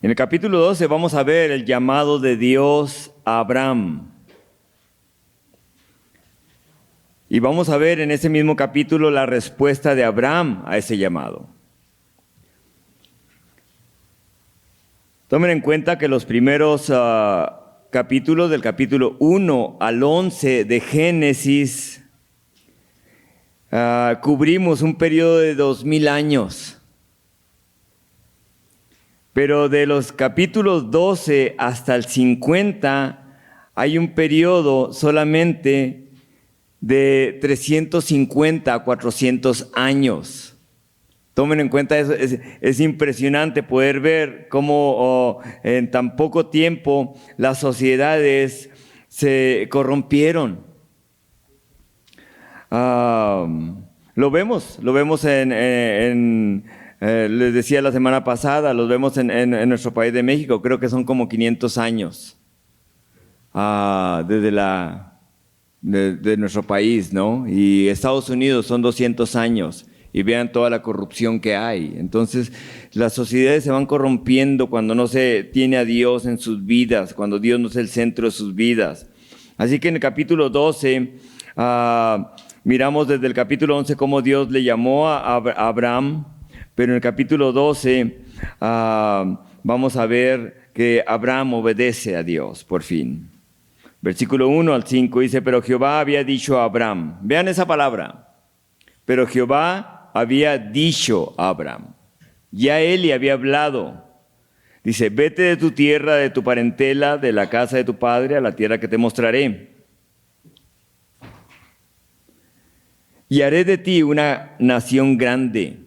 En el capítulo 12 vamos a ver el llamado de Dios a Abraham. Y vamos a ver en ese mismo capítulo la respuesta de Abraham a ese llamado. Tomen en cuenta que los primeros capítulos, del capítulo 1 al 11 de Génesis, cubrimos un periodo de 2000 años. Pero de los capítulos 12 hasta el 50 hay un periodo solamente de 350 a 400 años. Tomen en cuenta eso, es impresionante poder ver cómo en tan poco tiempo las sociedades se corrompieron. Lo vemos les decía la semana pasada, los vemos en nuestro país de México. Creo que son como 500 años de nuestro país, ¿no? Y Estados Unidos son 200 años. Y vean toda la corrupción que hay. Entonces, las sociedades se van corrompiendo cuando no se tiene a Dios en sus vidas, cuando Dios no es el centro de sus vidas. Así que en el capítulo 12, miramos desde el capítulo 11 cómo Dios le llamó a Abraham, pero en el capítulo 12 vamos a ver que Abraham obedece a Dios, por fin. Versículo 1 al 5 dice, pero Jehová había dicho a Abraham, vean esa palabra, pero Jehová había dicho a Abraham, ya él le había hablado. Dice, vete de tu tierra, de tu parentela, de la casa de tu padre, a la tierra que te mostraré. Y haré de ti una nación grande.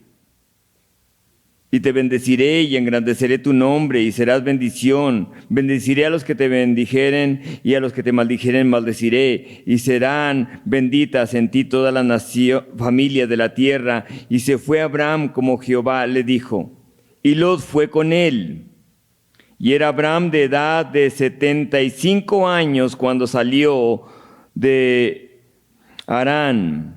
Y te bendeciré y engrandeceré tu nombre y serás bendición. Bendeciré a los que te bendijeren y a los que te maldijeren maldeciré. Y serán benditas en ti todas las familias de la tierra. Y se fue Abraham como Jehová le dijo. Y Lot fue con él. Y era Abraham de edad de 75 años cuando salió de Harán.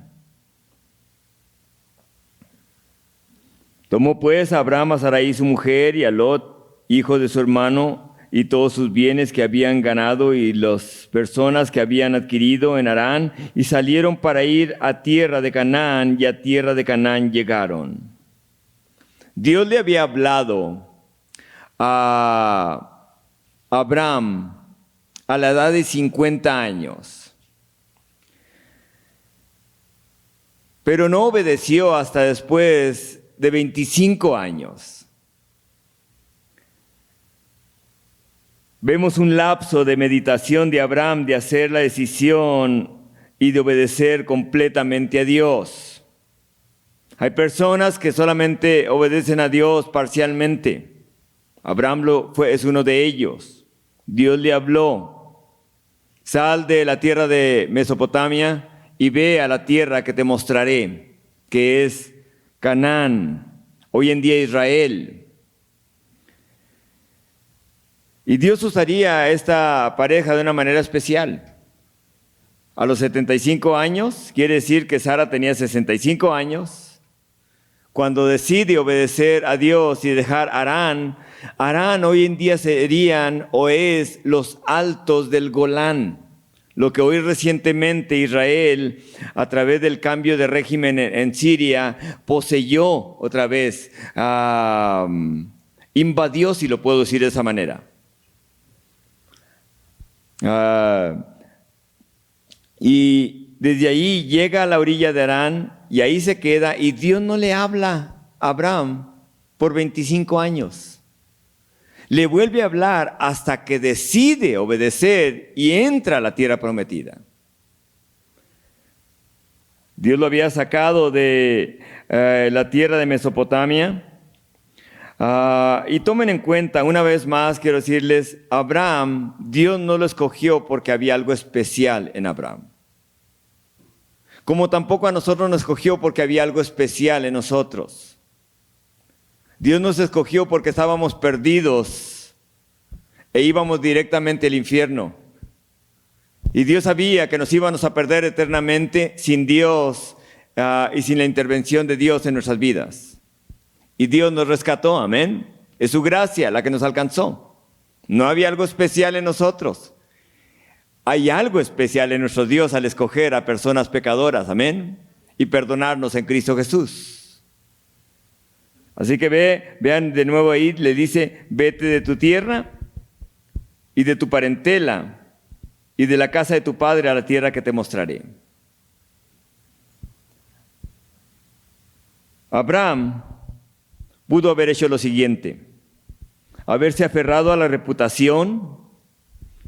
Tomó pues a Abraham a Sarai su mujer y a Lot, hijo de su hermano, y todos sus bienes que habían ganado y las personas que habían adquirido en Harán, y salieron para ir a tierra de Canaán, y a tierra de Canaán llegaron. Dios le había hablado a Abraham a la edad de 50 años, pero no obedeció hasta después de 25 años. Vemos un lapso de meditación de Abraham de hacer la decisión y de obedecer completamente a Dios. Hay personas que solamente obedecen a Dios parcialmente. Abraham es uno de ellos. Dios le habló, sal de la tierra de Mesopotamia y ve a la tierra que te mostraré, que es Canaán, hoy en día Israel. Y Dios usaría a esta pareja de una manera especial. A los 75 años, quiere decir que Sara tenía 65 años, cuando decide obedecer a Dios y dejar Harán. Harán hoy en día serían o es los altos del Golán. Lo que hoy recientemente Israel, a través del cambio de régimen en Siria, poseyó otra vez, invadió, si lo puedo decir de esa manera. Y desde ahí llega a la orilla de Harán y ahí se queda, y Dios no le habla a Abraham por 25 años. Le vuelve a hablar hasta que decide obedecer y entra a la tierra prometida. Dios lo había sacado de la tierra de Mesopotamia. Y tomen en cuenta, una vez más quiero decirles, Abraham, Dios no lo escogió porque había algo especial en Abraham. Como tampoco a nosotros nos escogió porque había algo especial en nosotros. Dios nos escogió porque estábamos perdidos e íbamos directamente al infierno. Y Dios sabía que nos íbamos a perder eternamente sin Dios y sin la intervención de Dios en nuestras vidas. Y Dios nos rescató, amén. Es su gracia la que nos alcanzó. No había algo especial en nosotros. Hay algo especial en nuestro Dios al escoger a personas pecadoras, amén, y perdonarnos en Cristo Jesús. Así que vean de nuevo ahí, le dice, vete de tu tierra y de tu parentela y de la casa de tu padre a la tierra que te mostraré. Abraham pudo haber hecho lo siguiente: haberse aferrado a la reputación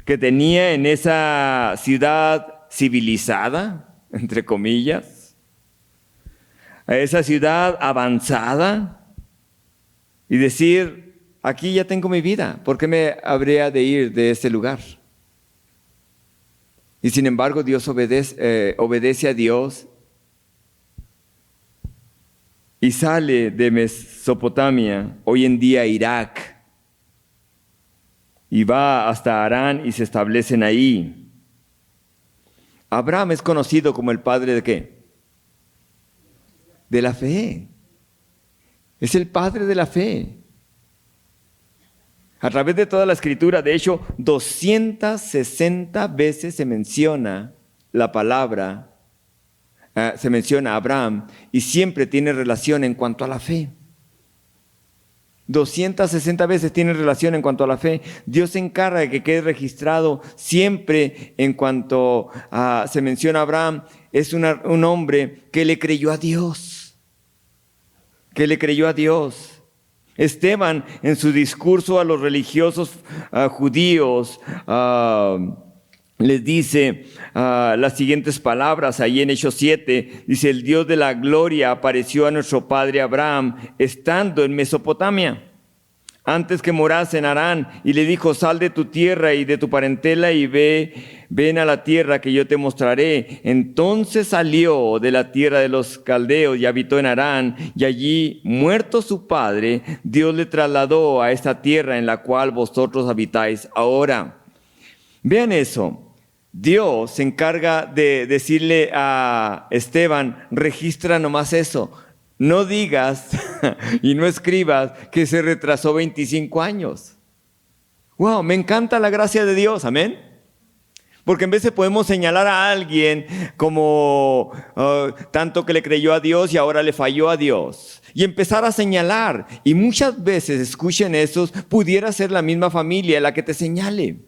que tenía en esa ciudad civilizada, entre comillas, a esa ciudad avanzada, y decir, aquí ya tengo mi vida, ¿por qué me habría de ir de este lugar? Y sin embargo Dios obedece a Dios y sale de Mesopotamia, hoy en día Irak, y va hasta Harán y se establecen ahí. Abraham es conocido como el padre ¿de qué? De la fe. Es el padre de la fe. A través de toda la escritura, de hecho, 260 veces se menciona la palabra, se menciona a Abraham, y siempre tiene relación en cuanto a la fe. 260 veces tiene relación en cuanto a la fe. Dios se encarga de que quede registrado siempre en cuanto se menciona a Abraham. Es un hombre que le creyó a Dios. Que le creyó a Dios. Esteban, en su discurso a los religiosos judíos, les dice las siguientes palabras, ahí en Hechos 7, dice, el Dios de la gloria apareció a nuestro padre Abraham estando en Mesopotamia, antes que morase en Harán, y le dijo, sal de tu tierra y de tu parentela y ven a la tierra que yo te mostraré. Entonces salió de la tierra de los caldeos y habitó en Harán, y allí, muerto su padre, Dios le trasladó a esta tierra en la cual vosotros habitáis ahora. Vean eso. Dios se encarga de decirle a Esteban, registra nomás eso. No digas y no escribas que se retrasó 25 años. Wow, me encanta la gracia de Dios, amén. Porque en vez de podemos señalar a alguien como tanto que le creyó a Dios y ahora le falló a Dios. Y empezar a señalar. Y muchas veces, escuchen esos, pudiera ser la misma familia la que te señale.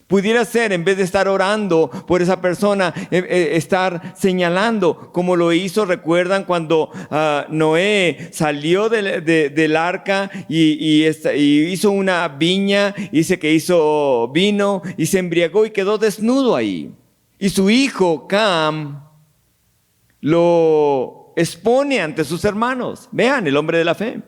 Pudiera ser, en vez de estar orando por esa persona, estar señalando, como lo hizo, recuerdan cuando Noé salió del arca y hizo una viña, dice que hizo vino y se embriagó y quedó desnudo ahí. Y su hijo Cam lo expone ante sus hermanos. Vean, el hombre de la fe.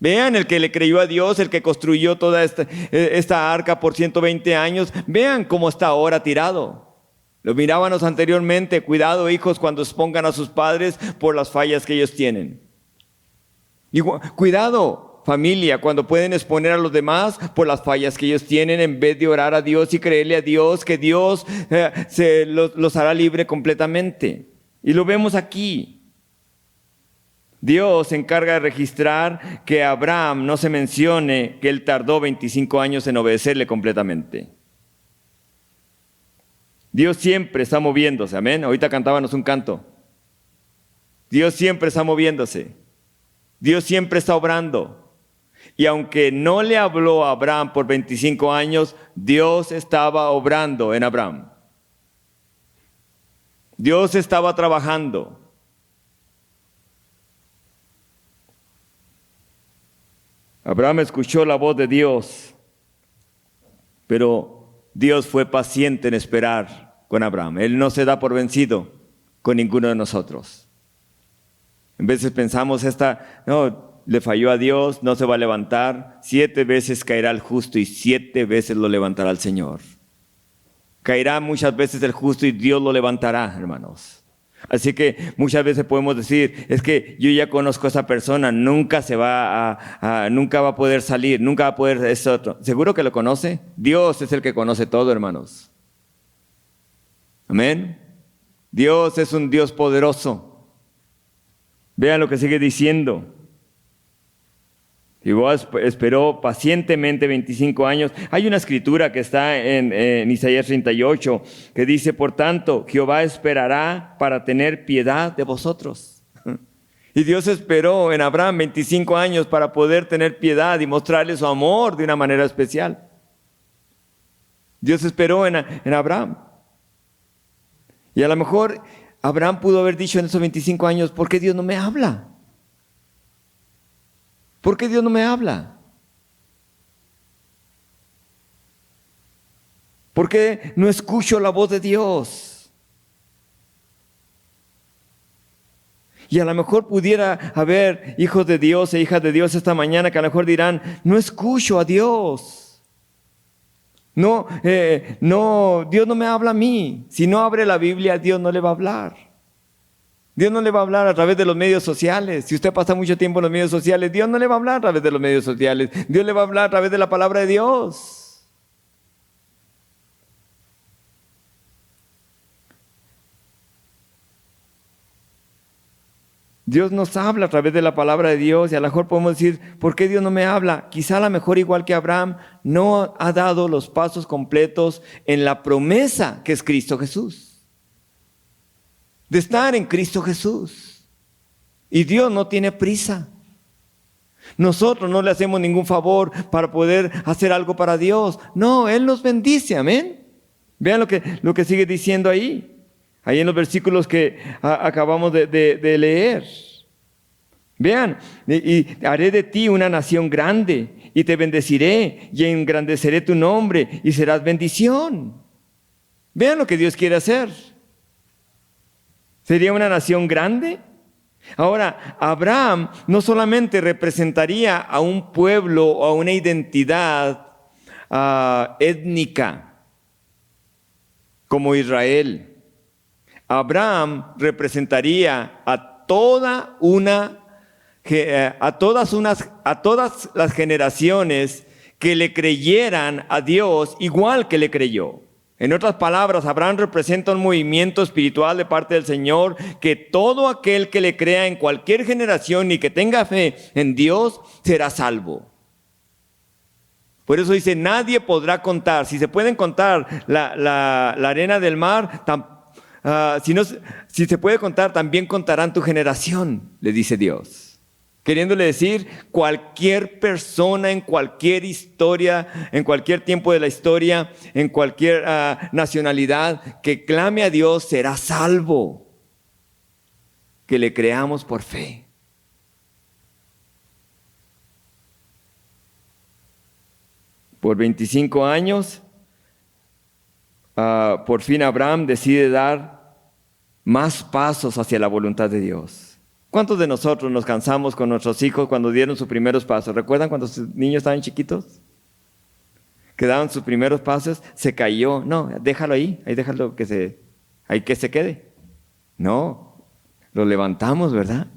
Vean, el que le creyó a Dios, el que construyó toda esta arca por 120 años. Vean cómo está ahora tirado. Lo mirábamos anteriormente. Cuidado, hijos, cuando expongan a sus padres por las fallas que ellos tienen. Y cuidado, familia, cuando pueden exponer a los demás por las fallas que ellos tienen, en vez de orar a Dios y creerle a Dios, que Dios los hará libre completamente. Y lo vemos aquí. Dios se encarga de registrar que a Abraham no se mencione que él tardó 25 años en obedecerle completamente. Dios siempre está moviéndose, amén. Ahorita cantábamos un canto. Dios siempre está moviéndose. Dios siempre está obrando. Y aunque no le habló a Abraham por 25 años, Dios estaba obrando en Abraham. Dios estaba trabajando. Abraham escuchó la voz de Dios, pero Dios fue paciente en esperar con Abraham. Él no se da por vencido con ninguno de nosotros. En veces pensamos, no, le falló a Dios, no se va a levantar. 7 veces caerá el justo y 7 veces lo levantará el Señor. Caerá muchas veces el justo y Dios lo levantará, hermanos. Así que muchas veces podemos decir, es que yo ya conozco a esa persona, nunca va a poder salir, nunca va a poder eso otro. ¿Seguro que lo conoce? Dios es el que conoce todo, hermanos. Amén. Dios es un Dios poderoso. Vean lo que sigue diciendo. Esperó pacientemente 25 años. Hay una escritura que está en Isaías 38 que dice, por tanto, Jehová esperará para tener piedad de vosotros. Y Dios esperó en Abraham 25 años para poder tener piedad y mostrarle su amor de una manera especial. Dios esperó en Abraham. Y a lo mejor Abraham pudo haber dicho en esos 25 años, ¿por qué Dios no me habla? ¿Por qué Dios no me habla? ¿Por qué no escucho la voz de Dios? Y a lo mejor pudiera haber hijos de Dios e hijas de Dios esta mañana que a lo mejor dirán, no escucho a Dios. No, Dios no me habla a mí. Si no abre la Biblia, Dios no le va a hablar. Dios no le va a hablar a través de los medios sociales. Si usted pasa mucho tiempo en los medios sociales, Dios no le va a hablar a través de los medios sociales. Dios le va a hablar a través de la palabra de Dios. Dios nos habla a través de la palabra de Dios y a lo mejor podemos decir, ¿por qué Dios no me habla? Quizá a lo mejor igual que Abraham, no ha dado los pasos completos en la promesa que es Cristo Jesús. De estar en Cristo Jesús. Y Dios no tiene prisa. Nosotros no le hacemos ningún favor para poder hacer algo para Dios. No, Él nos bendice, amén. Vean lo que sigue diciendo ahí en los versículos que acabamos de leer. Vean, y haré de ti una nación grande, y te bendeciré, y engrandeceré tu nombre, y serás bendición. Vean lo que Dios quiere hacer. ¿Sería una nación grande? Ahora, Abraham no solamente representaría a un pueblo o a una identidad étnica como Israel. Abraham representaría a todas las generaciones que le creyeran a Dios igual que le creyó. En otras palabras, Abraham representa un movimiento espiritual de parte del Señor, que todo aquel que le crea en cualquier generación y que tenga fe en Dios será salvo. Por eso dice, nadie podrá contar. Si se pueden contar la arena del mar, si se puede contar, también contarán tu generación, le dice Dios. Queriéndole decir, cualquier persona en cualquier historia, en cualquier tiempo de la historia, en cualquier nacionalidad, que clame a Dios será salvo. Que le creamos por fe. Por 25 años, por fin Abraham decide dar más pasos hacia la voluntad de Dios. ¿Cuántos de nosotros nos cansamos con nuestros hijos cuando dieron sus primeros pasos? ¿Recuerdan cuando sus niños estaban chiquitos? Que daban sus primeros pasos, se cayó. No, déjalo ahí déjalo que se quede. No, lo levantamos, ¿verdad?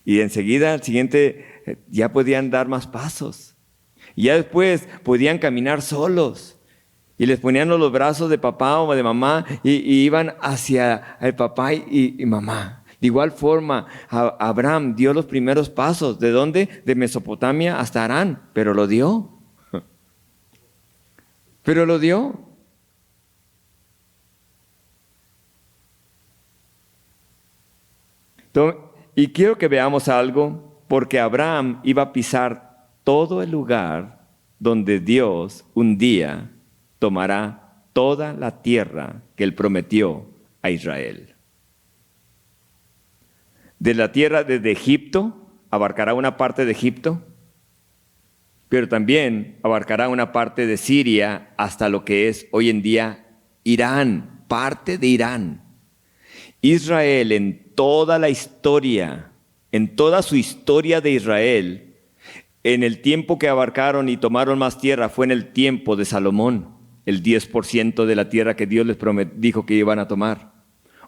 Y enseguida, al siguiente, ya podían dar más pasos. Y ya después podían caminar solos. Y les ponían los brazos de papá o de mamá y iban hacia el papá y mamá. De igual forma, Abraham dio los primeros pasos. ¿De dónde? De Mesopotamia hasta Harán. Pero lo dio. Pero lo dio. Y quiero que veamos algo, porque Abraham iba a pisar todo el lugar donde Dios un día tomará toda la tierra que Él prometió a Israel. De la tierra desde Egipto, abarcará una parte de Egipto, pero también abarcará una parte de Siria hasta lo que es hoy en día Irán, parte de Irán. Israel en toda la historia, en toda su historia de Israel, en el tiempo que abarcaron y tomaron más tierra fue en el tiempo de Salomón, el 10% de la tierra que Dios les dijo que iban a tomar.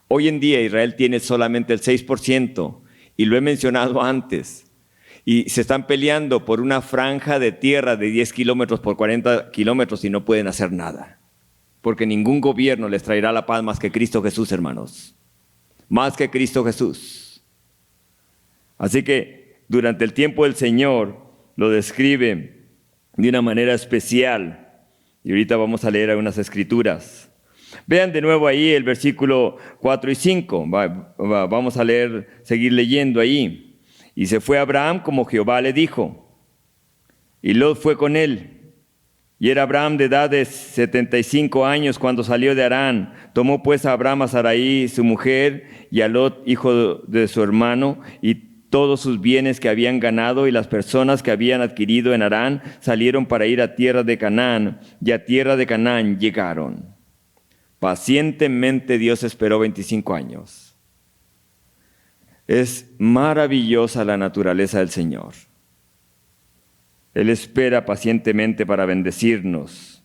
Hoy en día Israel tiene solamente el 6%, y lo he mencionado antes, y se están peleando por una franja de tierra de 10 kilómetros por 40 kilómetros y no pueden hacer nada, porque ningún gobierno les traerá la paz más que Cristo Jesús, hermanos, más que Cristo Jesús. Así que durante el tiempo del Señor, lo describe de una manera especial. Y ahorita vamos a leer algunas escrituras. Vean de nuevo ahí el versículo 4 y 5. Vamos a seguir leyendo ahí. Y se fue Abraham como Jehová le dijo, y Lot fue con él. Y era Abraham de edad de 75 años cuando salió de Harán. Tomó pues a Abraham a Sarai, su mujer, y a Lot, hijo de su hermano, y todos sus bienes que habían ganado y las personas que habían adquirido en Harán, salieron para ir a tierra de Canaán, y a tierra de Canaán llegaron. Pacientemente Dios esperó 25 años. Es maravillosa la naturaleza del Señor. Él espera pacientemente para bendecirnos.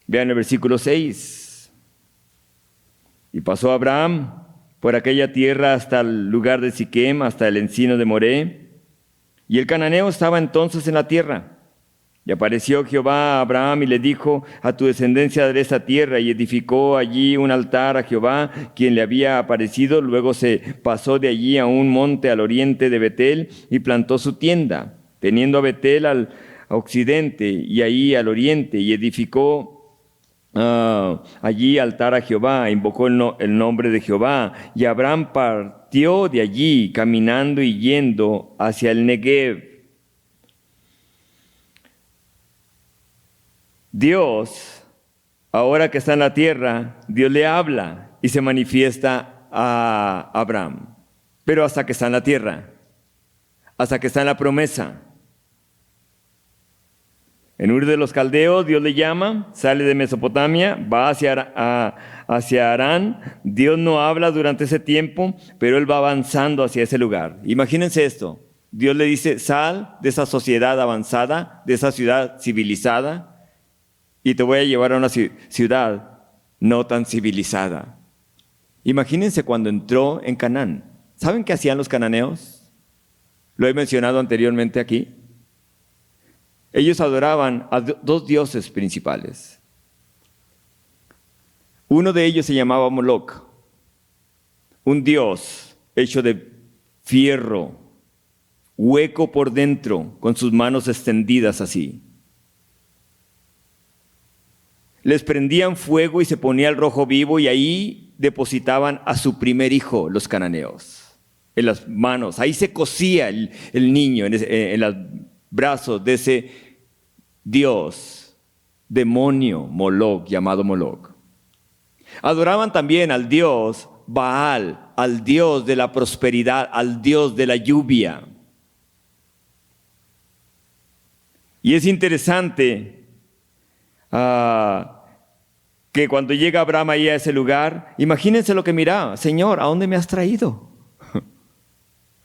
Vean el versículo 6. Y pasó Abraham por aquella tierra hasta el lugar de Siquem, hasta el encino de Moré. Y el cananeo estaba entonces en la tierra. Y apareció Jehová a Abraham y le dijo, a tu descendencia daré esta tierra. Y edificó allí un altar a Jehová, quien le había aparecido. Luego se pasó de allí a un monte al oriente de Betel y plantó su tienda, teniendo a Betel al occidente y ahí al oriente, y edificó allí altar a Jehová, invocó el nombre de Jehová. Y Abraham partió de allí, caminando y yendo hacia el Negev. Dios, ahora que está en la tierra, Dios le habla y se manifiesta a Abraham, pero hasta que está en la tierra, hasta que está en la promesa. En Ur de los Caldeos, Dios le llama, sale de Mesopotamia, va hacia Harán. Dios no habla durante ese tiempo, pero Él va avanzando hacia ese lugar. Imagínense esto, Dios le dice, sal de esa sociedad avanzada, de esa ciudad civilizada, y te voy a llevar a una ciudad no tan civilizada. Imagínense cuando entró en Canaán. ¿Saben qué hacían los cananeos? Lo he mencionado anteriormente aquí. Ellos adoraban a dos dioses principales. Uno de ellos se llamaba Moloc, un dios hecho de fierro, hueco por dentro, con sus manos extendidas así. Les prendían fuego y se ponía el rojo vivo, y ahí depositaban a su primer hijo, los cananeos, en las manos. Ahí se cocía el niño en los brazos de ese dios, demonio, Moloc, llamado Moloc. Adoraban también al dios Baal, al dios de la prosperidad, al dios de la lluvia. Y es interesante que cuando llega Abraham ahí a ese lugar, imagínense lo que miraba. Señor, ¿a dónde me has traído?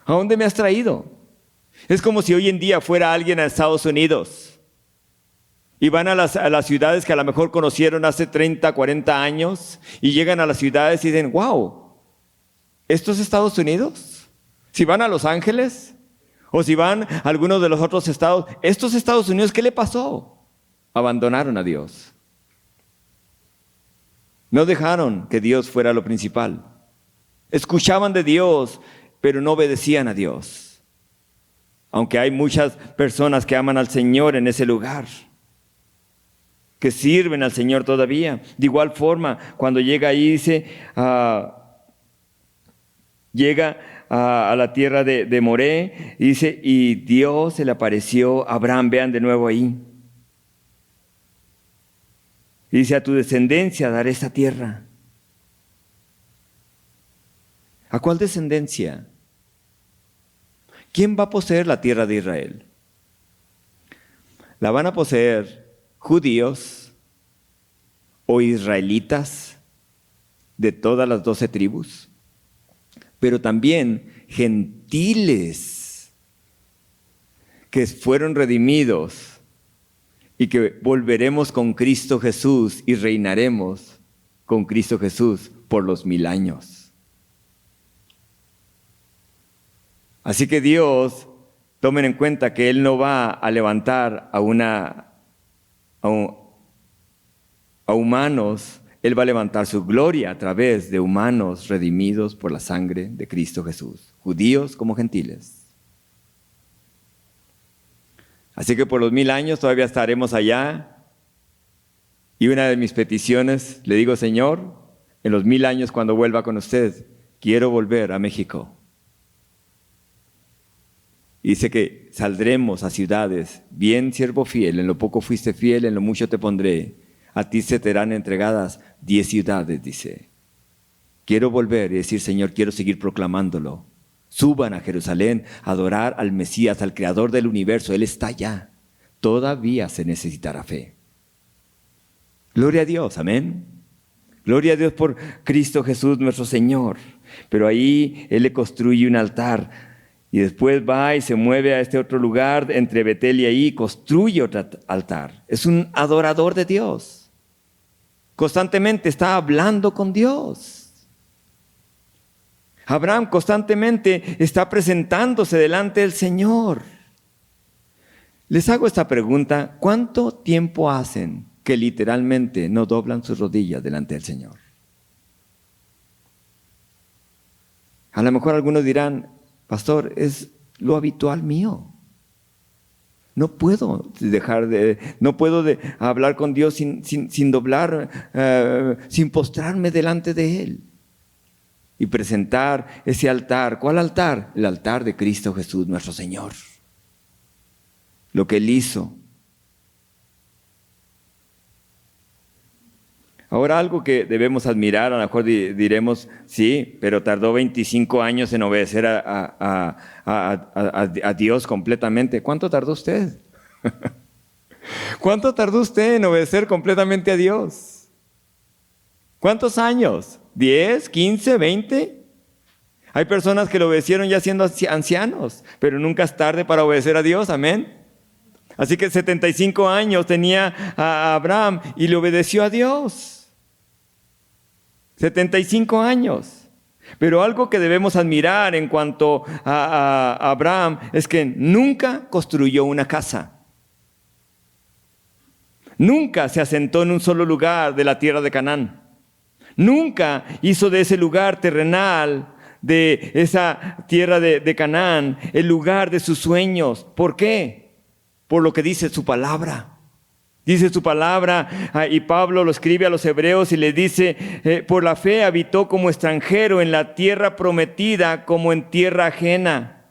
¿A dónde me has traído? Es como si hoy en día fuera alguien a Estados Unidos y van a las ciudades que a lo mejor conocieron hace 30, 40 años, y llegan a las ciudades y dicen, wow, ¿esto es Estados Unidos? Si van a Los Ángeles o si van a algunos de los otros estados, ¿estos Estados Unidos qué le pasó? Abandonaron a Dios. No dejaron que Dios fuera lo principal. Escuchaban de Dios, pero no obedecían a Dios. Aunque hay muchas personas que aman al Señor en ese lugar, que sirven al Señor todavía. De igual forma, cuando llega ahí, dice, llega a la tierra de Moré, dice, y Dios se le apareció a Abraham. Vean de nuevo ahí. Y dice, a tu descendencia daré esta tierra. ¿A cuál descendencia? ¿Quién va a poseer la tierra de Israel? ¿La van a poseer judíos o israelitas de todas las 12 tribus? Pero también gentiles que fueron redimidos y que volveremos con Cristo Jesús y reinaremos con Cristo Jesús por los 1000 años. Así que Dios, tomen en cuenta que Él no va a levantar a humanos, Él va a levantar su gloria a través de humanos redimidos por la sangre de Cristo Jesús, judíos como gentiles. Así que por los 1000 años todavía estaremos allá. Y una de mis peticiones, le digo, Señor, en los 1000 años cuando vuelva con usted, quiero volver a México. Y dice que saldremos a ciudades, bien siervo fiel, en lo poco fuiste fiel, en lo mucho te pondré. A ti se te serán entregadas 10 ciudades, dice. Quiero volver y decir, Señor, quiero seguir proclamándolo. Suban a Jerusalén a adorar al Mesías, al Creador del universo. Él está allá. Todavía se necesitará fe. Gloria a Dios, amén. Gloria a Dios por Cristo Jesús nuestro Señor. Pero ahí Él le construye un altar y después va y se mueve a este otro lugar entre Betel y ahí, construye otro altar. Es un adorador de Dios. Constantemente está hablando con Dios. Abraham constantemente está presentándose delante del Señor. Les hago esta pregunta: ¿cuánto tiempo hacen que literalmente no doblan sus rodillas delante del Señor? A lo mejor algunos dirán, pastor, es lo habitual mío. No puedo hablar con Dios sin doblar, sin postrarme delante de Él y presentar ese altar. ¿Cuál altar? El altar de Cristo Jesús nuestro Señor. Lo que Él hizo. Ahora, algo que debemos admirar, a lo mejor diremos, sí, pero tardó 25 años en obedecer a Dios completamente. ¿Cuánto tardó usted? ¿Cuánto tardó usted en obedecer completamente a Dios? ¿Cuántos años? ¿10, 15, 20? Hay personas que lo obedecieron ya siendo ancianos, pero nunca es tarde para obedecer a Dios, amén. Así que 75 años tenía a Abraham y le obedeció a Dios. 75 años. Pero algo que debemos admirar en cuanto a Abraham es que nunca construyó una casa. Nunca se asentó en un solo lugar de la tierra de Canaán. Nunca hizo de ese lugar terrenal, de esa tierra de Canaán, el lugar de sus sueños. ¿Por qué? Por lo que dice su palabra. Dice su palabra, y Pablo lo escribe a los hebreos y les dice, por la fe habitó como extranjero en la tierra prometida, como en tierra ajena,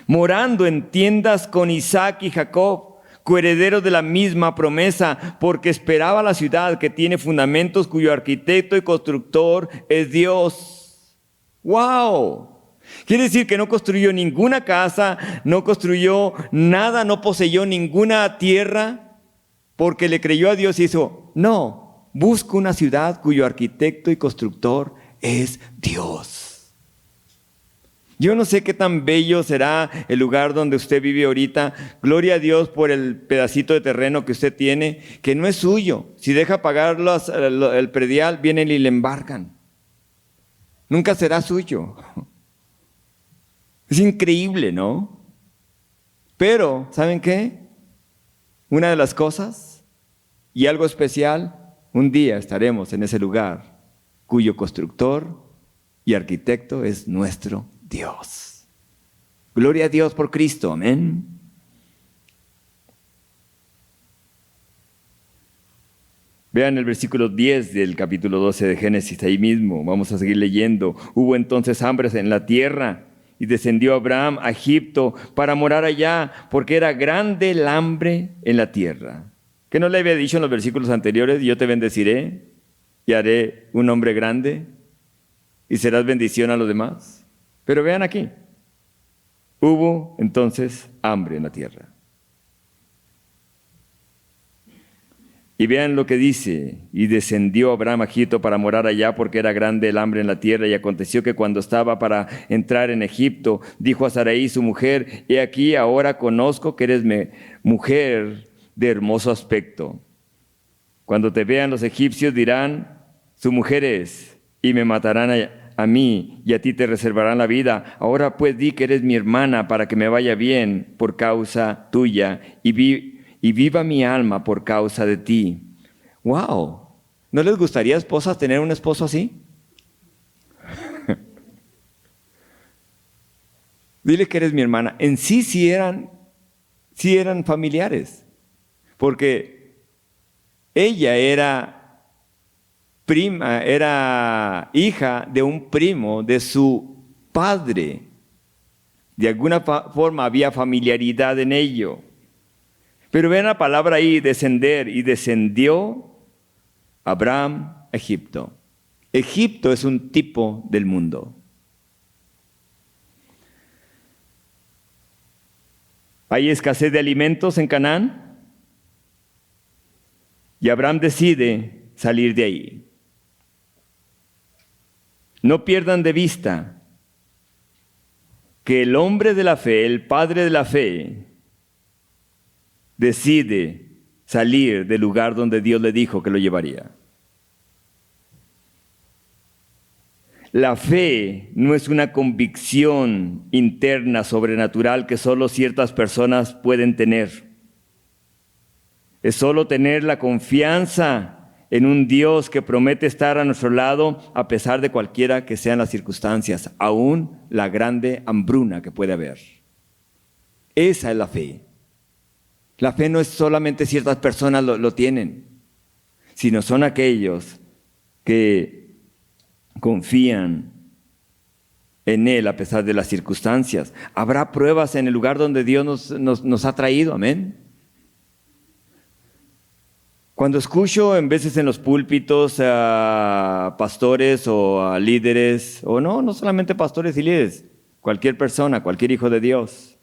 morando en tiendas con Isaac y Jacob, coherederos de la misma promesa, porque esperaba la ciudad que tiene fundamentos, cuyo arquitecto y constructor es Dios. ¡Wow! Quiere decir que no construyó ninguna casa, no construyó nada, no poseyó ninguna tierra, porque le creyó a Dios y hizo, no, busco una ciudad cuyo arquitecto y constructor es Dios. Yo no sé qué tan bello será el lugar donde usted vive ahorita. Gloria a Dios por el pedacito de terreno que usted tiene, que no es suyo. Si deja pagar el predial, vienen y le embargan. Nunca será suyo. Es increíble, ¿no? Pero, ¿saben qué? Una de las cosas, y algo especial, un día estaremos en ese lugar cuyo constructor y arquitecto es nuestro Dios. Gloria a Dios por Cristo, amén. Vean el versículo 10 del capítulo 12 de Génesis, ahí mismo, vamos a seguir leyendo. Hubo entonces hambres en la tierra, y descendió Abraham a Egipto para morar allá, porque era grande el hambre en la tierra. ¿Qué no le había dicho en los versículos anteriores? Yo te bendeciré y haré un hombre grande y serás bendición a los demás. Pero vean aquí, hubo entonces hambre en la tierra. Y vean lo que dice, y descendió Abraham a Egipto para morar allá, porque era grande el hambre en la tierra. Y aconteció que cuando estaba para entrar en Egipto, dijo a Sarai su mujer, he aquí ahora conozco que eres mujer de hermoso aspecto. Cuando te vean los egipcios dirán, su mujer es, y me matarán a mí, y a ti te reservarán la vida. Ahora pues di que eres mi hermana, para que me vaya bien por causa tuya, y viva mi alma por causa de ti. ¡Wow! ¿No les gustaría, esposas, tener un esposo así? Dile que eres mi hermana. En sí eran Sí eran familiares, porque ella era hija de un primo de su padre. De alguna forma había familiaridad en ello. Pero ven la palabra ahí, descender, y descendió Abraham a Egipto. Egipto es un tipo del mundo. Hay escasez de alimentos en Canaán y Abraham decide salir de ahí. No pierdan de vista que el hombre de la fe, el padre de la fe, decide salir del lugar donde Dios le dijo que lo llevaría. La fe no es una convicción interna sobrenatural que solo ciertas personas pueden tener. Es solo tener la confianza en un Dios que promete estar a nuestro lado a pesar de cualquiera que sean las circunstancias, aún la grande hambruna que puede haber. Esa es la fe. La fe no es solamente ciertas personas lo tienen, sino son aquellos que confían en Él a pesar de las circunstancias. Habrá pruebas en el lugar donde Dios nos ha traído, amén. Cuando escucho en veces en los púlpitos a pastores o a líderes, o no solamente pastores y líderes, cualquier persona, cualquier hijo de Dios,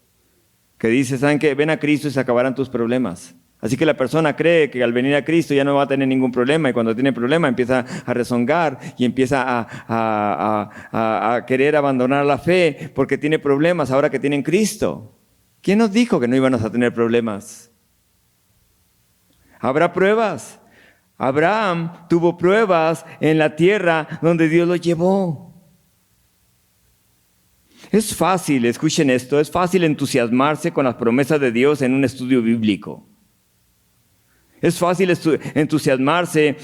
que dice, ¿saben qué? Ven a Cristo y se acabarán tus problemas. Así que la persona cree que al venir a Cristo ya no va a tener ningún problema, y cuando tiene problema empieza a rezongar y empieza a querer abandonar la fe porque tiene problemas ahora que tienen Cristo. ¿Quién nos dijo que no íbamos a tener problemas? Habrá pruebas. Abraham tuvo pruebas en la tierra donde Dios lo llevó. Es fácil, escuchen esto, es fácil entusiasmarse con las promesas de Dios en un estudio bíblico. Es fácil entusiasmarse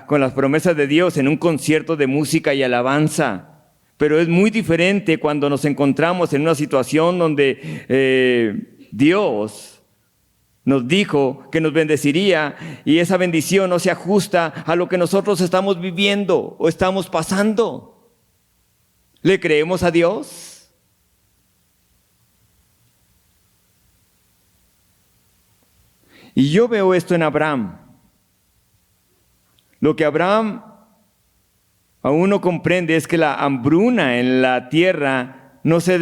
con las promesas de Dios en un concierto de música y alabanza. Pero es muy diferente cuando nos encontramos en una situación donde Dios nos dijo que nos bendeciría y esa bendición no se ajusta a lo que nosotros estamos viviendo o estamos pasando. ¿Le creemos a Dios? Y yo veo esto en Abraham. Lo que Abraham aún no comprende es que la hambruna en la tierra no se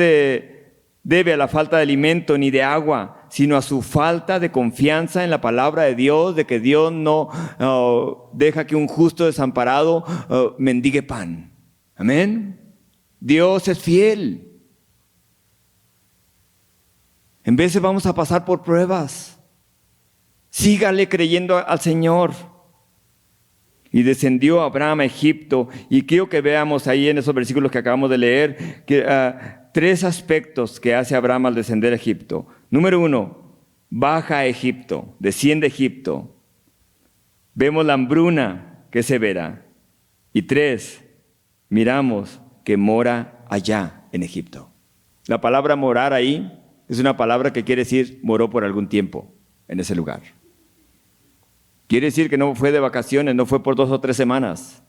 debe a la falta de alimento ni de agua, sino a su falta de confianza en la palabra de Dios, de que Dios no deja que un justo desamparado mendigue pan. Amén. Dios es fiel. En veces vamos a pasar por pruebas. Sígale creyendo al Señor. Y descendió Abraham a Egipto. Y quiero que veamos ahí en esos versículos que acabamos de leer, que, 3 aspectos que hace Abraham al descender a Egipto. Número 1, baja a Egipto, desciende a Egipto. Vemos la hambruna que es severa. Y 3, miramos que mora allá en Egipto. La palabra morar ahí es una palabra que quiere decir moró por algún tiempo en ese lugar. Quiere decir que no fue de vacaciones, no fue por 2 o 3 semanas.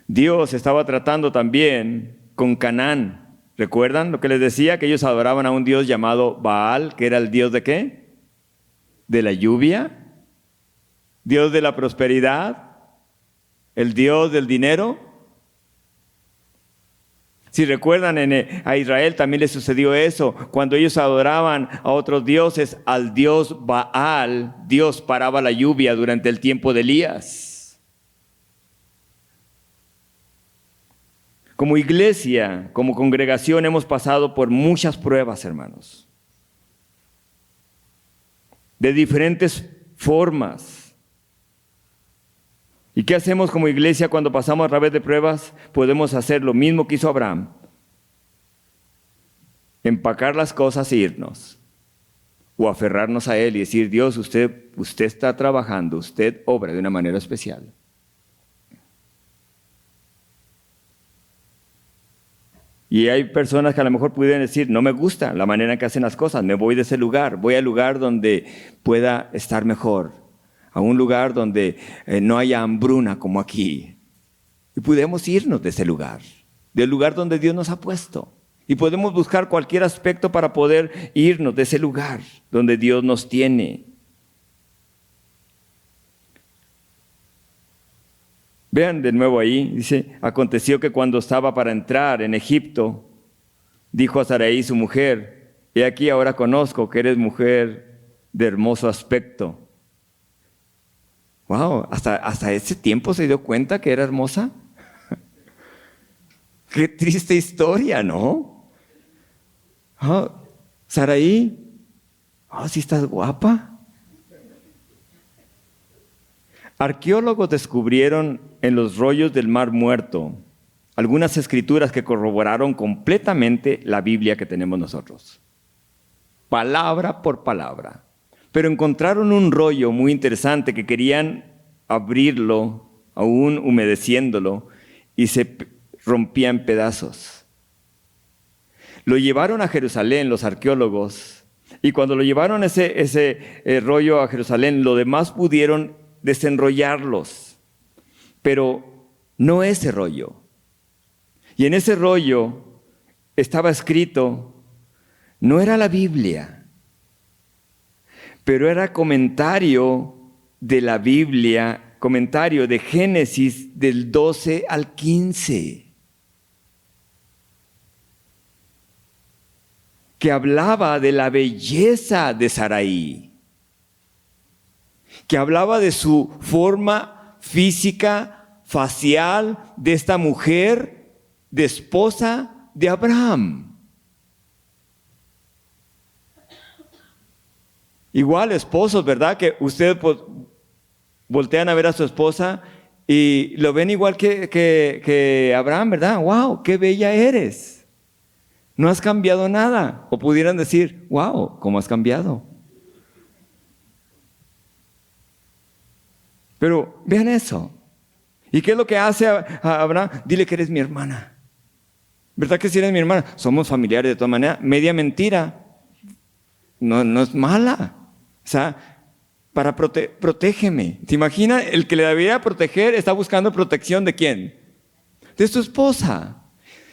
Dios estaba tratando también con Canaán. ¿Recuerdan lo que les decía? Que ellos adoraban a un dios llamado Baal, que era el dios ¿de qué? De la lluvia, dios de la prosperidad, el dios del dinero. Si recuerdan, a Israel también le sucedió eso. Cuando ellos adoraban a otros dioses, al dios Baal, Dios paraba la lluvia durante el tiempo de Elías. Como iglesia, como congregación, hemos pasado por muchas pruebas, hermanos. De diferentes formas. ¿Y qué hacemos como iglesia cuando pasamos a través de pruebas? Podemos hacer lo mismo que hizo Abraham. Empacar las cosas e irnos. O aferrarnos a Él y decir, Dios, usted está trabajando, usted obra de una manera especial. Y hay personas que a lo mejor pudieran decir, no me gusta la manera en que hacen las cosas, me voy de ese lugar, voy al lugar donde pueda estar mejor, a un lugar donde no haya hambruna como aquí. Y podemos irnos de ese lugar, del lugar donde Dios nos ha puesto. Y podemos buscar cualquier aspecto para poder irnos de ese lugar donde Dios nos tiene. Vean de nuevo ahí, dice, aconteció que cuando estaba para entrar en Egipto, dijo a Sarai su mujer, he aquí ahora conozco que eres mujer de hermoso aspecto. Wow, hasta ese tiempo se dio cuenta que era hermosa. Qué triste historia, ¿no? Sarai, sí estás guapa. Arqueólogos descubrieron en los rollos del Mar Muerto algunas escrituras que corroboraron completamente la Biblia que tenemos nosotros, palabra por palabra. Pero encontraron un rollo muy interesante que querían abrirlo, aún humedeciéndolo, y se rompía en pedazos. Lo llevaron a Jerusalén los arqueólogos, y cuando lo llevaron ese rollo a Jerusalén, lo demás pudieron desenrollarlos, pero no ese rollo. Y en ese rollo estaba escrito, no era la Biblia, pero era comentario de la Biblia, comentario de Génesis del 12 al 15. Que hablaba de la belleza de Sarai, que hablaba de su forma física, facial, de esta mujer, de esposa de Abraham. Igual esposos, ¿verdad? Que ustedes voltean a ver a su esposa y lo ven igual que Abraham, ¿verdad? ¡Wow! ¡Qué bella eres! No has cambiado nada. O pudieran decir, wow, ¿cómo has cambiado? Pero vean eso. ¿Y qué es lo que hace a Abraham? Dile que eres mi hermana. ¿Verdad que si eres mi hermana? Somos familiares de todas maneras. Media mentira no es mala. O sea, protégeme. ¿Te imaginas? El que le debería proteger está buscando protección ¿de quién? De su esposa.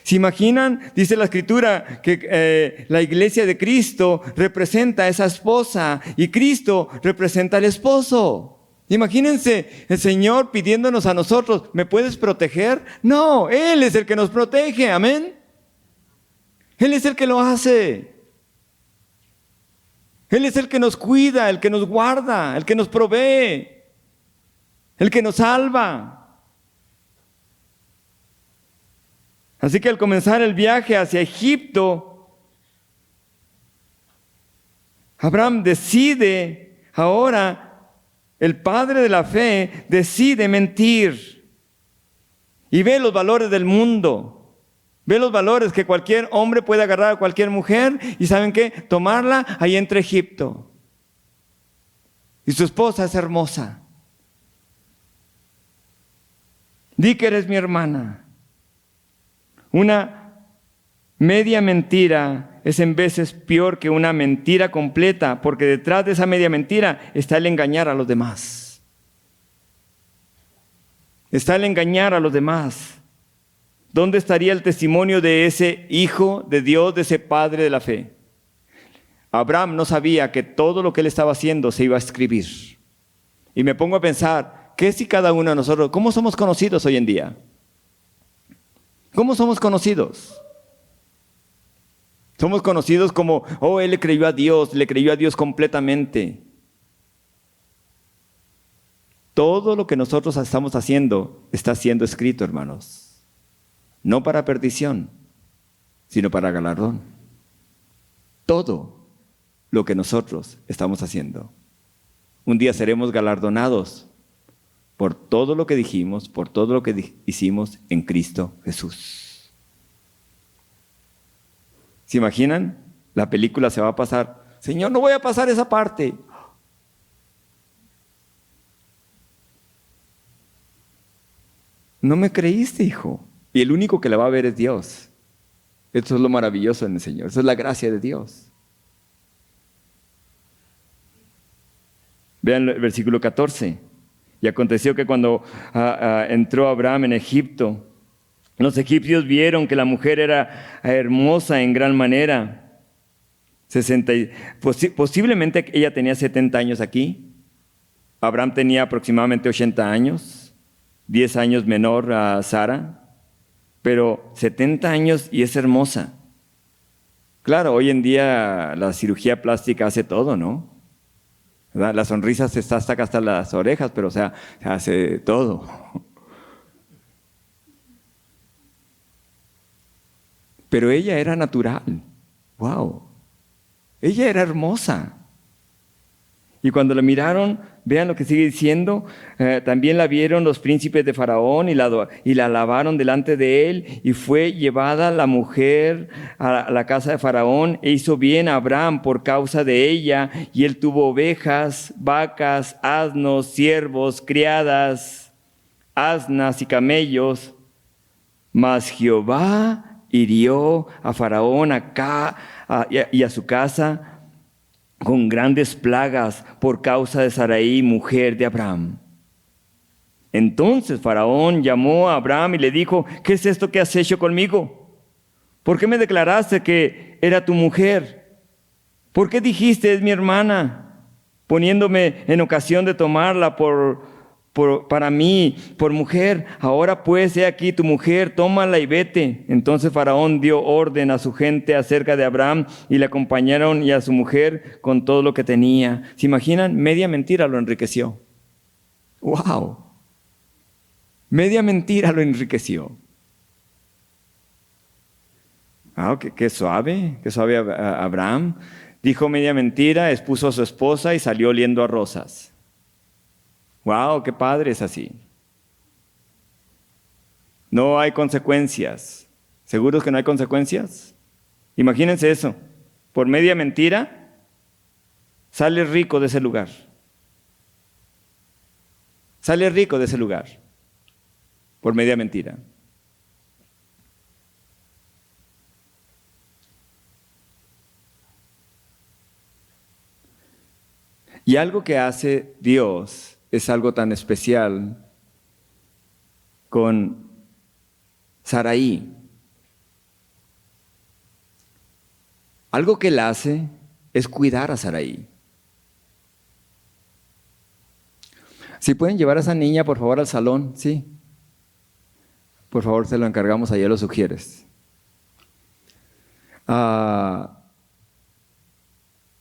¿Se imaginan? Dice la Escritura que la iglesia de Cristo representa a esa esposa y Cristo representa al esposo. Imagínense el Señor pidiéndonos a nosotros, ¿me puedes proteger? No, Él es el que nos protege, amén. Él es el que lo hace. Él es el que nos cuida, el que nos guarda, el que nos provee, el que nos salva. Así que al comenzar el viaje hacia Egipto, Abraham decide, ahora el padre de la fe decide mentir y ve los valores del mundo, ve los valores que cualquier hombre puede agarrar a cualquier mujer y ¿saben qué? Tomarla ahí entre Egipto. Y su esposa es hermosa. Di que eres mi hermana. Una media mentira es en veces peor que una mentira completa, porque detrás de esa media mentira está el engañar a los demás. Está el engañar a los demás. ¿Dónde estaría el testimonio de ese hijo de Dios, de ese padre de la fe? Abraham no sabía que todo lo que él estaba haciendo se iba a escribir. Y me pongo a pensar, ¿qué si cada uno de nosotros, cómo somos conocidos hoy en día? ¿Cómo somos conocidos? Somos conocidos como, él le creyó a Dios completamente. Todo lo que nosotros estamos haciendo está siendo escrito, hermanos. No para perdición, sino para galardón. Todo lo que nosotros estamos haciendo. Un día seremos galardonados por todo lo que dijimos, por todo lo que hicimos en Cristo Jesús. ¿Se imaginan? La película se va a pasar. Señor, no voy a pasar esa parte. No me creíste, hijo. Y el único que la va a ver es Dios. Esto es lo maravilloso en el Señor. Esa es la gracia de Dios. Vean el versículo 14. Y aconteció que cuando entró Abraham en Egipto, los egipcios vieron que la mujer era hermosa en gran manera. Posiblemente ella tenía 70 años aquí. Abraham tenía aproximadamente 80 años, 10 años menor a Sara, pero 70 años y es hermosa. Claro, hoy en día la cirugía plástica hace todo, ¿no? ¿Verdad? La sonrisa se está hasta las orejas, pero se hace todo. Pero ella era natural. ¡Wow! Ella era hermosa. Y cuando la miraron, vean lo que sigue diciendo, también la vieron los príncipes de Faraón y la alabaron delante de él, y fue llevada la mujer a la casa de Faraón, e hizo bien a Abraham por causa de ella, y él tuvo ovejas, vacas, asnos, siervos, criadas, asnas y camellos. Mas Jehová hirió a Faraón y a su casa con grandes plagas por causa de Sarai, mujer de Abraham. Entonces Faraón llamó a Abraham y le dijo: ¿qué es esto que has hecho conmigo? ¿Por qué me declaraste que era tu mujer? ¿Por qué dijiste es mi hermana, poniéndome en ocasión de tomarla para mí, por mujer? Ahora pues, he aquí tu mujer, tómala y vete. Entonces Faraón dio orden a su gente acerca de Abraham, y le acompañaron y a su mujer con todo lo que tenía. ¿Se imaginan? Media mentira lo enriqueció. ¡Wow! Media mentira lo enriqueció. Qué suave Abraham. Dijo media mentira, expuso a su esposa y salió oliendo a rosas. ¡Wow! ¡Qué padre es así! No hay consecuencias. ¿Seguros que no hay consecuencias? Imagínense eso. Por media mentira, sale rico de ese lugar. Sale rico de ese lugar. Por media mentira. Y algo que hace Dios es algo tan especial con Sarai. Algo que él hace es cuidar a Sarai. Si pueden llevar a esa niña, por favor, al salón, ¿sí? Por favor, se lo encargamos, allá lo sugieres.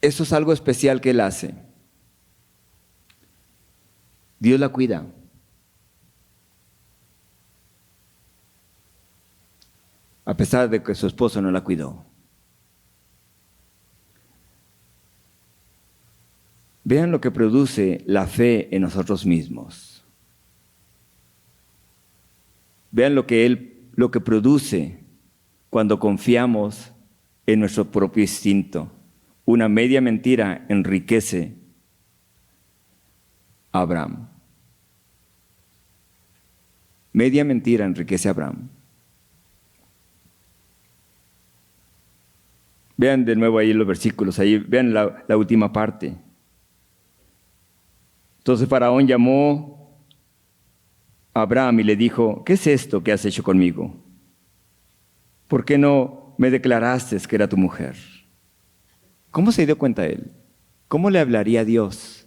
Eso es algo especial que él hace. Dios la cuida. A pesar de que su esposo no la cuidó. Vean lo que produce la fe en nosotros mismos. Vean lo que produce cuando confiamos en nuestro propio instinto. Una media mentira enriquece a Abraham. Media mentira enriquece a Abraham. Vean de nuevo ahí los versículos, ahí vean la última parte. Entonces Faraón llamó a Abraham y le dijo: ¿qué es esto que has hecho conmigo? ¿Por qué no me declaraste que era tu mujer? ¿Cómo se dio cuenta él? ¿Cómo le hablaría a Dios?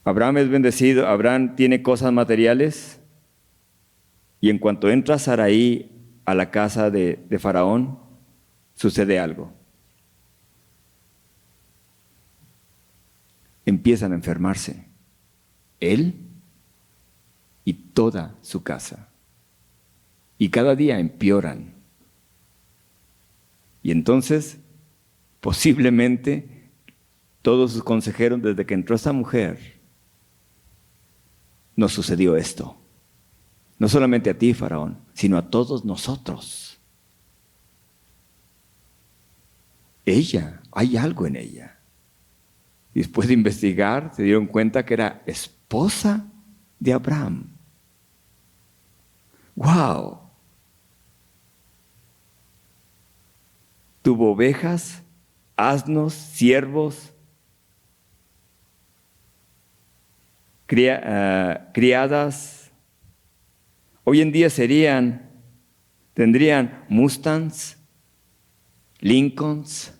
Abraham es bendecido, Abraham tiene cosas materiales, y en cuanto entra Sarai a la casa de Faraón, sucede algo. Empiezan a enfermarse, él y toda su casa. Y cada día empeoran. Y entonces, posiblemente, todos sus consejeros, desde que entró esta mujer, nos sucedió esto. No solamente a ti, Faraón, sino a todos nosotros. Ella, hay algo en ella. Y después de investigar, se dieron cuenta que era esposa de Abraham. ¡Wow! tuvo ovejas, asnos, siervos, criadas. Hoy en día tendrían Mustangs, Lincolns,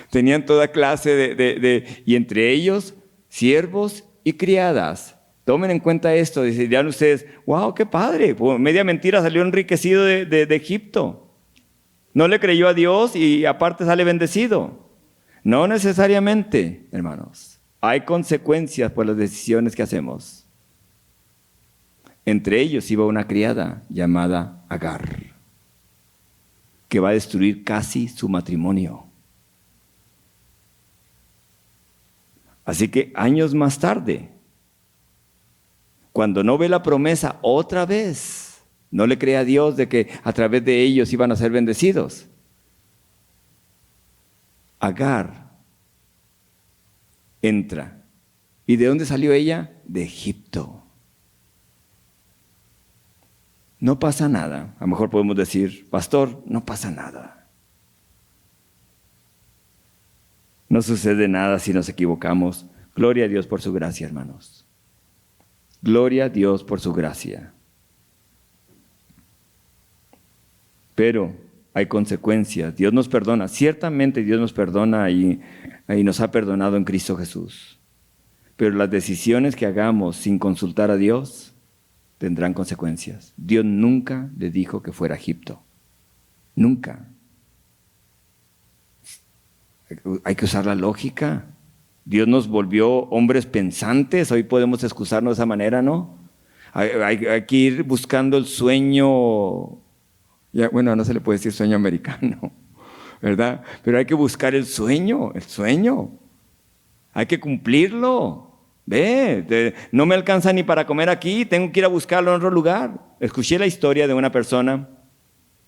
tenían toda clase y entre ellos siervos y criadas. Tomen en cuenta esto, dirán ustedes, wow, qué padre, por media mentira salió enriquecido de Egipto. No le creyó a Dios y aparte sale bendecido. No necesariamente, hermanos. Hay consecuencias por las decisiones que hacemos. Entre ellos iba una criada llamada Agar, que va a destruir casi su matrimonio. Así que años más tarde, cuando no ve la promesa otra vez, no le cree a Dios de que a través de ellos iban a ser bendecidos. Agar entra. ¿Y de dónde salió ella? De Egipto. No pasa nada. A lo mejor podemos decir, pastor, no pasa nada. No sucede nada si nos equivocamos. Gloria a Dios por su gracia, hermanos. Gloria a Dios por su gracia. Pero hay consecuencias. Dios nos perdona. Ciertamente Dios nos perdona y nos ha perdonado en Cristo Jesús. Pero las decisiones que hagamos sin consultar a Dios tendrán consecuencias. Dios nunca le dijo que fuera a Egipto. Nunca. Hay que usar la lógica. Dios nos volvió hombres pensantes. Hoy podemos excusarnos de esa manera, ¿no? Hay que ir buscando el sueño. Ya, bueno, no se le puede decir sueño americano, ¿verdad? Pero hay que buscar el sueño. Hay que cumplirlo. No me alcanza ni para comer aquí, tengo que ir a buscarlo en otro lugar. Escuché la historia de una persona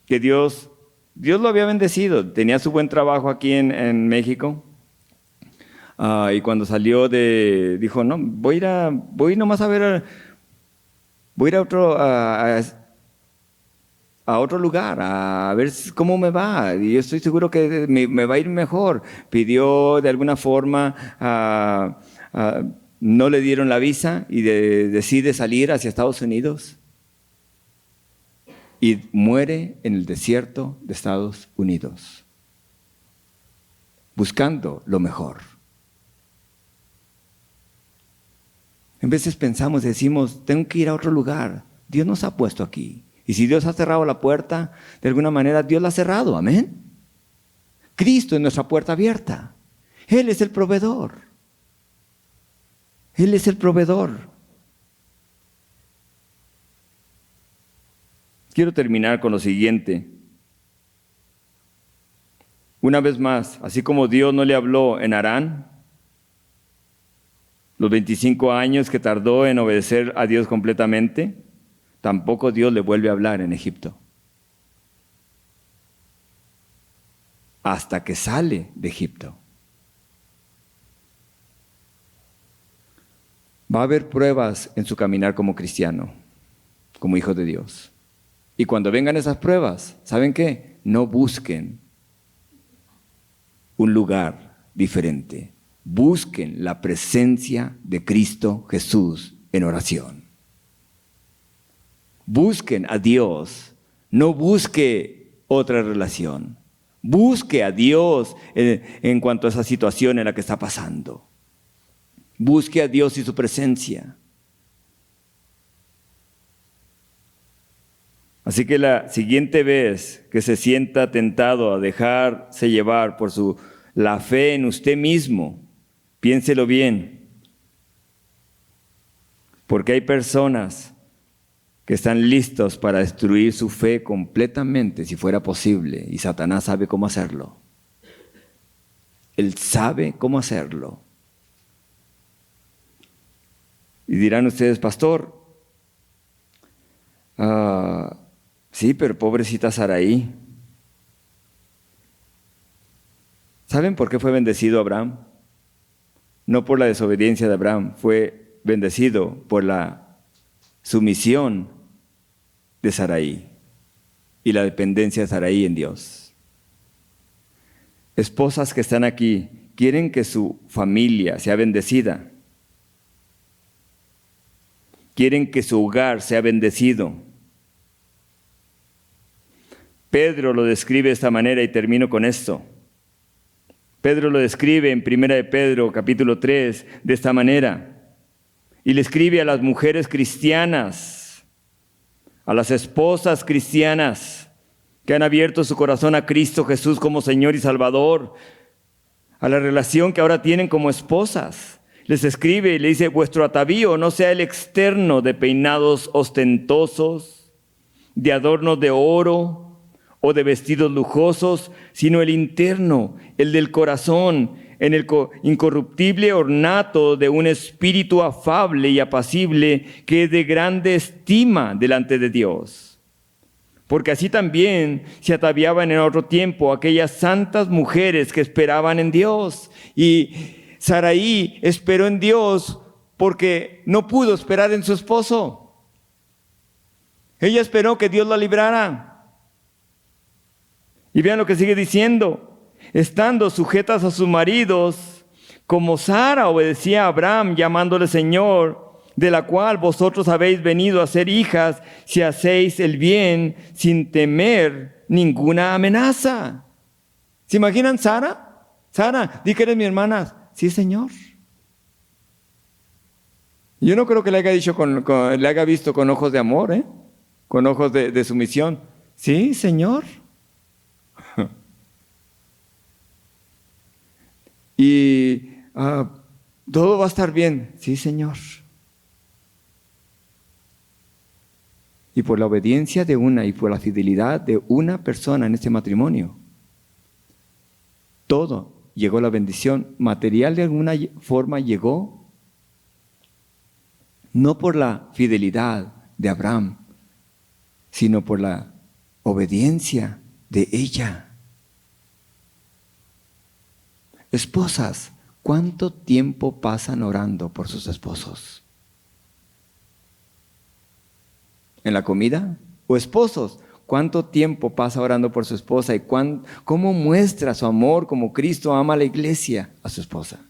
que Dios lo había bendecido. Tenía su buen trabajo aquí en México. Y cuando salió dijo, no, voy nomás a ver, voy a ir a otro lugar, a ver cómo me va. Y yo estoy seguro que me va a ir mejor. Pidió de alguna forma, no le dieron la visa y decide salir hacia Estados Unidos. Y muere en el desierto de Estados Unidos, buscando lo mejor. En veces pensamos, decimos, tengo que ir a otro lugar. Dios nos ha puesto aquí. Y si Dios ha cerrado la puerta, de alguna manera Dios la ha cerrado. Amén. Cristo es nuestra puerta abierta. Él es el proveedor. Él es el proveedor. Quiero terminar con lo siguiente. Una vez más, así como Dios no le habló en Harán, los 25 años que tardó en obedecer a Dios completamente, tampoco Dios le vuelve a hablar en Egipto. Hasta que sale de Egipto. Va a haber pruebas en su caminar como cristiano, como hijo de Dios. Y cuando vengan esas pruebas, ¿saben qué? No busquen un lugar diferente. Busquen la presencia de Cristo Jesús en oración. Busquen a Dios, no busque otra relación. Busque a Dios en cuanto a esa situación en la que está pasando. Busque a Dios y su presencia. Así que la siguiente vez que se sienta tentado a dejarse llevar por la fe en usted mismo, piénselo bien. Porque hay personas que están listos para destruir su fe completamente, si fuera posible, y Satanás sabe cómo hacerlo. Él sabe cómo hacerlo. Y dirán ustedes, pastor, sí, pero pobrecita Saraí. ¿Saben por qué fue bendecido Abraham? No por la desobediencia de Abraham, fue bendecido por la sumisión de Saraí y la dependencia de Saraí en Dios. esposas que están aquí, quieren que su familia sea bendecida. Quieren que su hogar sea bendecido. Pedro lo describe de esta manera y termino con esto. Pedro lo describe en 1 de Pedro, capítulo 3, de esta manera. Y le escribe a las mujeres cristianas, a las esposas cristianas que han abierto su corazón a Cristo Jesús como Señor y Salvador, a la relación que ahora tienen como esposas. Les escribe y le dice: vuestro atavío no sea el externo de peinados ostentosos, de adornos de oro o de vestidos lujosos, sino el interno, el del corazón, en el incorruptible ornato de un espíritu afable y apacible que es de grande estima delante de Dios. Porque así también se ataviaban en otro tiempo aquellas santas mujeres que esperaban en Dios. Y Saraí esperó en Dios porque no pudo esperar en su esposo. Ella esperó que Dios la librara. Y vean lo que sigue diciendo: estando sujetas a sus maridos, como Sara obedecía a Abraham, llamándole Señor, de la cual vosotros habéis venido a ser hijas, si hacéis el bien sin temer ninguna amenaza. ¿Se imaginan Sara? Sara, di que eres mi hermana. Sí, Señor. Yo no creo que le haya dicho le haya visto con ojos de amor, con ojos de sumisión. Sí, Señor. Y todo va a estar bien. Sí, Señor. Y por la obediencia de una y por la fidelidad de una persona en este matrimonio, todo llegó, la bendición material de alguna forma llegó, no por la fidelidad de Abraham, sino por la obediencia de ella. Esposas, ¿cuánto tiempo pasan orando por sus esposos? ¿En la comida? ¿O esposos, cuánto tiempo pasa orando por su esposa y cómo muestra su amor como Cristo ama a la iglesia a su esposa?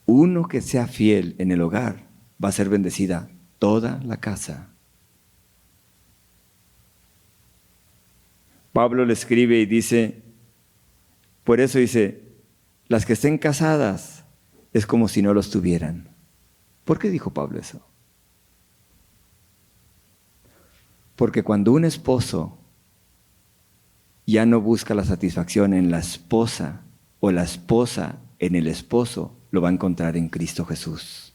Uno que sea fiel en el hogar va a ser bendecida toda la casa. Pablo le escribe y dice, por eso dice, las que estén casadas es como si no los tuvieran. ¿Por qué dijo Pablo eso? Porque cuando un esposo ya no busca la satisfacción en la esposa o la esposa en el esposo, lo va a encontrar en Cristo Jesús.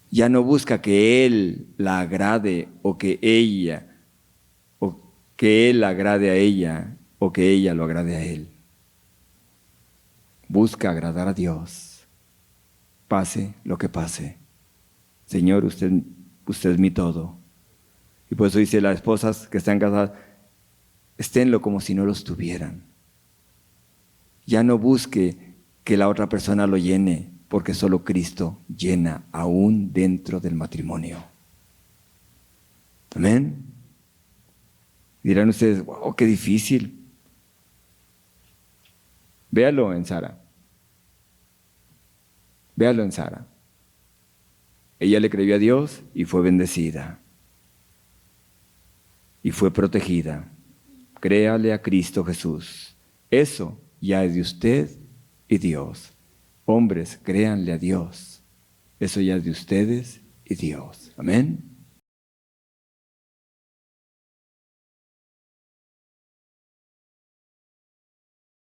Ya no busca que él la agrade o que ella, o que él agrade a ella o que ella lo agrade a él. Busca agradar a Dios, pase lo que pase. Señor, usted es mi todo. Y por eso dice, las esposas que están casadas, esténlo como si no los tuvieran. Ya no busque que la otra persona lo llene, porque solo Cristo llena aún dentro del matrimonio. Amén. Dirán ustedes, wow, qué difícil. Véalo en Sara. Véalo en Sara. Ella le creyó a Dios y fue bendecida. Y fue protegida. Créale a Cristo Jesús. Eso ya es de usted y Dios. Hombres, créanle a Dios. Eso ya es de ustedes y Dios. Amén.